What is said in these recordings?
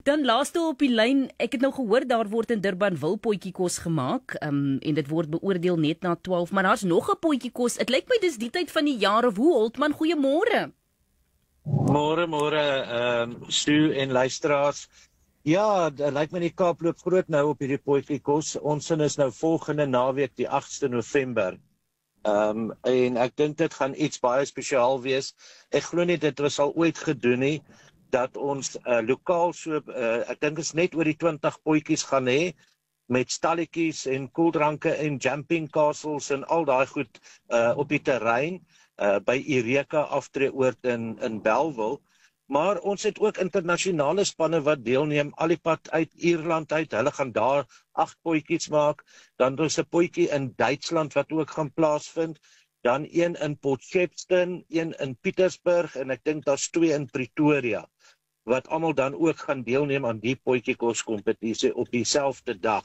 Dan laaste op die lyn, ek het nou gehoor daar word in Durban wilpotjiekos gemaak, en dit word beoordeel net na 12, maar daar's nog 'n potjiekos. Dit lyk my dis die tyd van die jaar of hoe, Holtman, goeiemôre. Môre, Stu en luisteraars. Ja, dit lyk my die Kaap loop groot nou op hierdie potjiekos. Ons sin is nou volgende naweek die 8de November. En ek dink dit gaan iets baie spesiaal wees. Ek glo nie dit was al ooit gedoen nie, dat ons lokaal so, ek dink is net oor die 20 potjies gaan hê, met stalletjies en koeldranke en jumping castles en al daai goed op die terrein, by Eureka aftreeoord in Bellville. Maar ons het ook internasionale spanne wat deelneem, al die pad uit Ierland uit, hulle gaan daar 8 potjies maak, dan is 'n potjie in Duitsland wat ook gaan plaasvind, dan een in Port Shepstone, een in Pietersburg en ek dink daar's 2 in Pretoria, wat almal dan ook gaan deelneem aan die potjiekos kompetisie op dieselfde dag.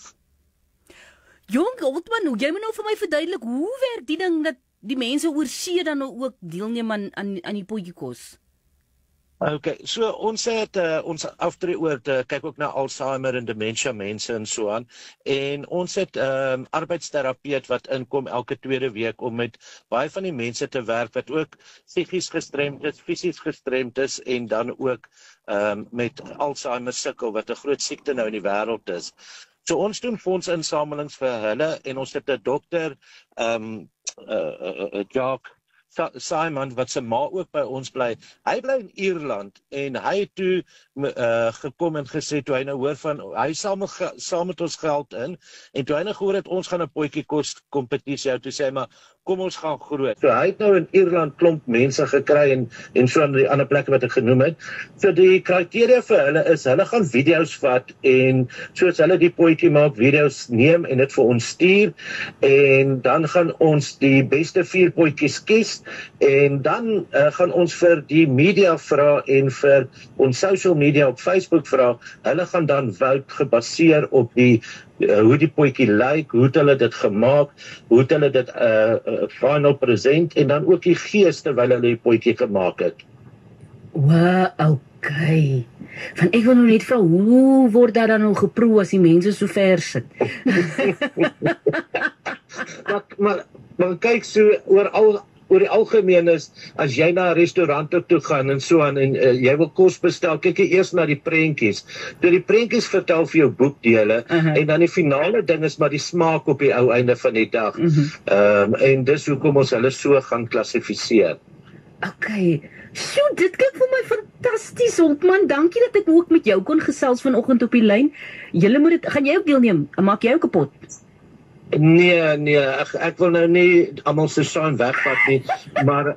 Jong, Holtman, jy moet nou vir my verduidelik, hoe werk die ding dat die mense oor see dan nou ook deelneem aan die potjiekos? Okay, so ons het ons aftreeoord kyk ook na Alzheimer en dementia mense en so aan, en ons het arbeidsterapeut wat inkom elke tweede week om met baie van die mense te werk wat ook psigies gestremd is, fisies gestremd is en dan ook met Alzheimer sukkel wat 'n groot siekte nou in die wêreld is. So ons doen fondsinsamelings vir hulle en ons het 'n dokter Jacques Simon wat se ma ook by ons bly. Hy bly in Ierland en hy het toe gekom en gesê toe hy nou hoor van hy saam met ons geld in en toe hy nou gehoor het ons gaan 'n potjiekos kompetisie hou, toe sê hy maar kom ons gaan groot. So hy het nou in Ierland klomp mense gekry en so aan die ander plekke wat ek genoem het. So die kriteria vir hulle is hulle gaan video's vat en soos hulle die potjie maak, video's neem en dit vir ons stuur en dan gaan ons die beste 4 potjies kies en dan gaan ons vir die media vra en vir ons social media op Facebook vra. Hulle gaan dan vote gebaseer op die hoe die potjie lyk, hoe het hulle dit gemaak, hoe het hulle dit final present en dan ook die gees terwyl hulle die potjie gemaak het. Wow, okay. Van ek wil nou net vra, hoe word daar dan nou geproe as die mense so ver sit? maar kyk so oor die algemeen is, as jy na 'n restaurant toe gaan en so aan en jy wil kos bestel, kyk jy eers na die prentjies. Toe die prentjies vertel vir jou boekdele en dan die finale ding is maar die smaak op die ou einde van die dag. En dis hoekom ons hulle so gaan klassifiseer. Okay. So, dit klink vir my fantasties, Holtman. Dankie dat ek ook met jou kon gesels vanoggend op die lyn. Gaan jy ook deelneem? Maak jy ook 'n pot? Nee, ek wil nou nie almal se saam wegvat nie, maar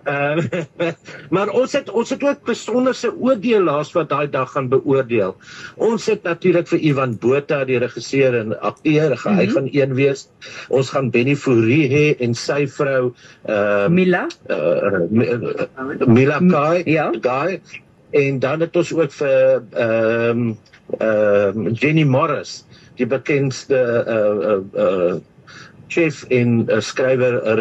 maar ons het ook besonderse oordeelaars wat daai dag gaan beoordeel. Ons het natuurlik vir Ivan Botha, die regisseur en akteur, hy gaan een wees. Ons gaan Benny Fourie hê en sy vrou Mila Guy, en dan het ons ook vir Jenny Morris, die bekendste chef en skrywer,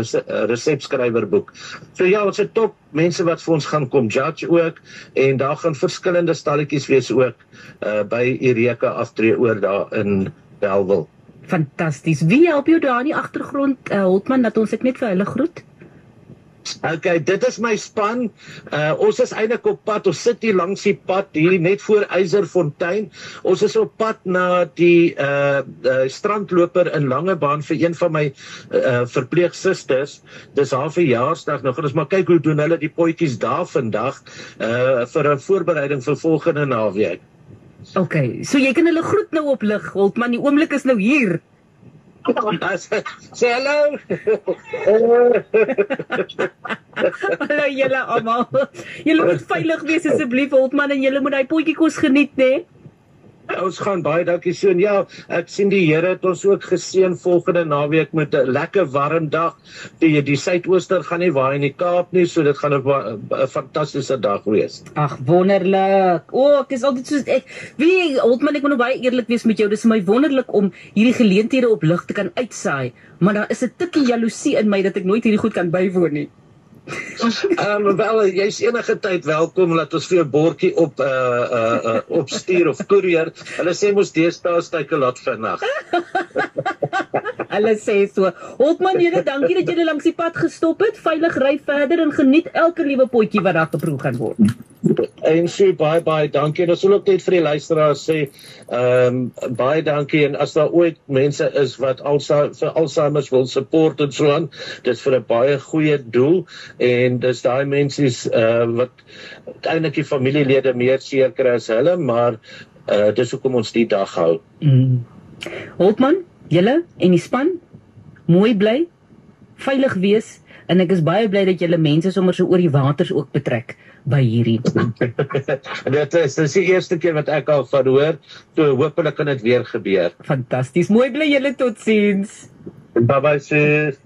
resepskrywerboek. So ja, ons het top mense wat vir ons gaan kom judge ook, en daar gaan verskillende stalletjies wees ook by Eureka aftreeoord daar in Bellville. Fantasties. Wie help jou daar in die agtergrond, Holtman, dat ons ek net vir hulle groet? Okay, dit is my span. Ons is eintlik op pad. Ons sit hier langs die pad hier net voor Eiserfontein. Ons is op pad na die strandloper in Langebaan vir een van my verpleegsusters. Dis haar verjaarsdag. Nou gaan ons maar kyk hoe doen hulle die potjies daar vandag vir 'n voorbereiding vir volgende naweek. Okay, so jy kan hulle groet nou op lig, Holtman. Die oomblik is nou hier. Sê hallo. Hallo julle almal. Julle moet veilig wees asseblief, Holtman, en julle moet daai potjiekos geniet, né? Ons gaan baie dankie so. En ja, ek sien die Here het ons ook geseën volgende naweek met 'n lekker warm dag. Die suidooster gaan nie waai in die Kaap nie, so dit gaan 'n fantastiese dag wees. Ag, wonderlik. Ek is altyd soos Holtman, ek moet nou baie eerlik wees met jou. Dis vir my wonderlik om hierdie geleenthede op lig te kan uitsaai, maar daar is 'n tikkie jaloesie in my dat ek nooit hierdie goed kan bywoon nie. Wel, jy's enige tyd welkom, laat ons vir jou 'n bordjie opstuur of koerier. Hulle sê mos deesdae steek 'n lot vinnig. Hulle sê so. Holtman, julle dankie dat julle langs die pad gestop het. Veilig ry verder en geniet elke liewe potjie wat daar geproe gaan word. En so baie dankie. En ons wil ook net vir die luisteraars sê, baie dankie, en as daar ooit mense is wat vir Alzheimer's wil support en so aan, dis vir 'n baie goeie doel, en dis daai mense wat eintlik die familielede meer seer kry as hulle, maar dis hoekom ons die dag hou. Holtman, julle en die span, mooi bly, veilig wees, en ek is baie bly dat julle mense sommer so oor die waters ook betrek by hierdie. Dis die eerste keer wat ek al van hoor, so hopelik kan dit weer gebeur. Fantasties, mooi bly julle, totsiens. Bye bye sis.